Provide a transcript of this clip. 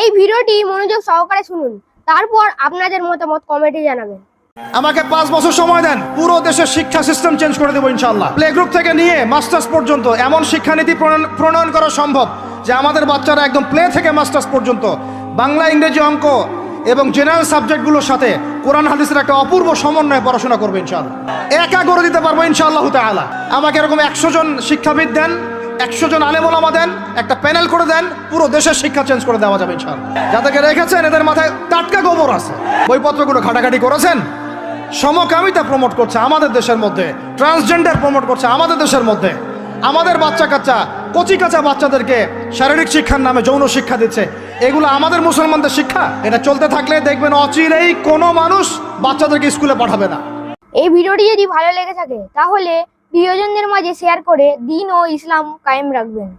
এই ভিডিওটি মনোযোগ সহকারে শুনুন, তারপর আপনাদের মতামত কমেন্টে জানাবেন। আমাকে 5 বছর সময় দেন, পুরো দেশের শিক্ষা সিস্টেম চেঞ্জ করে দেবো ইনশাআল্লাহ। প্লে গ্রুপ থেকে নিয়ে মাস্টার্স পর্যন্ত এমন শিক্ষানীতি প্রণয়ন করা সম্ভব যে আমাদের বাচ্চারা একদম প্লে থেকে মাস্টার্স পর্যন্ত বাংলা, ইংরেজি, অঙ্ক এবং জেনারেল সাবজেক্টগুলোর সাথে কোরআন হাদিসের একটা অপূর্ব সমন্বয়ে পড়াশোনা করবে ইনশাআল্লাহ। একা করে দিতে পারবো ইনশাআল্লাহ তাআলা। আমাকে এরকম 100 জন শিক্ষাবিদ দেন, 100 জন আলেম ওলামা দেন, একটা প্যানেল করে দেন, পুরো দেশের শিক্ষা চেঞ্জ করে দেওয়া যাবে ইনশাআল্লাহ। যাদেরকে রেখেছেন এদের মাথায় টাটকা গোবর আছে, বইপত্রগুলো ঘাটাঘাটি করেছেন, সমকামিতা প্রমোট করছে আমাদের দেশের মধ্যে, ট্রান্সজেন্ডার প্রমোট করছে আমাদের দেশের মধ্যে, আমাদের বাচ্চা কাচ্চা কচি কাঁচা বাচ্চাদেরকে শারীরিক শিক্ষার নামে যৌন শিক্ষা দিচ্ছে। এগুলো আমাদের মুসলমানদের শিক্ষা? এটা চলতে থাকলে দেখবেন অচিরেই কোনো মানুষ বাচ্চাদেরকে স্কুলে পাঠাবে না। এই ভিডিওটি যদি ভালো লেগে থাকে তাহলে প্রিয়জনদের মাঝে শেয়ার করে দ্বীন ও ইসলাম কায়েম রাখবেন।